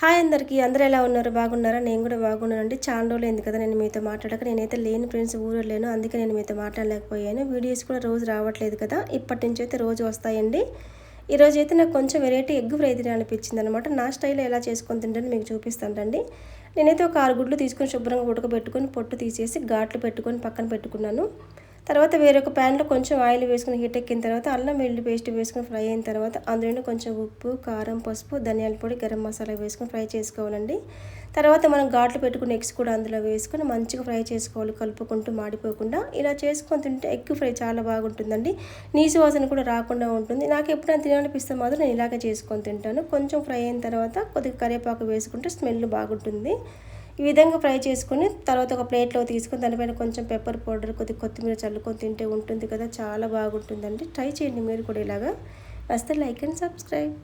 Hi అందరికీ అందరూ ఎలా ఉన్నారు? బాగున్నారా? నేను కూడా బాగున్నానండి. చాలా రోజులైంది కదా నేను మీతో మాట్లాడక. నేనైతే లేను ఫ్రెండ్స్, ఊరు లేను. అందుకే నేను మీతో మాట్లాడలేకపోయాను. వీడియోస్ కూడా రోజు రావట్లేదు కదా. ఇప్పటి నుంచి అయితే రోజు వస్తాయండి. ఈరోజు అయితే నాకు కొంచెం వెరైటీ ఎగ్ ఫ్రై తినాలనిపించింది అనమాట. నా స్టైల్లో ఎలా చేసుకొని తింటానో మీకు చూపిస్తానండి. నేనైతే ఒక 6 గుడ్లు తీసుకొని శుభ్రంగా ఉడకబెట్టుకొని పొట్టు తీసేసి ఘాట్లు పెట్టుకొని పక్కన పెట్టుకున్నాను. తర్వాత వేరొక ప్యాన్లో కొంచెం ఆయిల్ వేసుకుని హీట్ ఎక్కిన తర్వాత అల్లం వెల్లుల్లి పేస్ట్ వేసుకొని ఫ్రై అయిన తర్వాత అందులోనే కొంచెం ఉప్పు, కారం, పసుపు, ధనియాల పొడి, గరం మసాలా వేసుకొని ఫ్రై చేసుకోవాలండి. తర్వాత మనం ఘాట్లు పెట్టుకుని ఎగ్స్ కూడా అందులో వేసుకొని మంచిగా ఫ్రై చేసుకోవాలి, కలుపుకుంటూ మాడిపోకుండా. ఇలా చేసుకొని తింటే ఎగ్ ఫ్రై చాలా బాగుంటుందండి. నీసు వాసన కూడా రాకుండా ఉంటుంది. నాకు ఎప్పుడైనా తినాలనిపిస్తే మాత్రం నేను ఇలాగే చేసుకొని తింటాను. కొంచెం ఫ్రై అయిన తర్వాత కొద్దిగా కరివేపాకు వేసుకుంటే స్మెల్ బాగుంటుంది. ఈ విధంగా ఫ్రై చేసుకొని తర్వాత ఒక ప్లేట్లో తీసుకొని దానిపైన కొంచెం పెప్పర్ పౌడర్, కొద్దిగా కొత్తిమీర చల్లుకొని తింటే ఉంటుంది కదా, చాలా బాగుంటుందండి. ట్రై చేయండి మీరు కూడా ఇలాగా. నచ్చితే లైక్ అండ్ సబ్స్క్రైబ్.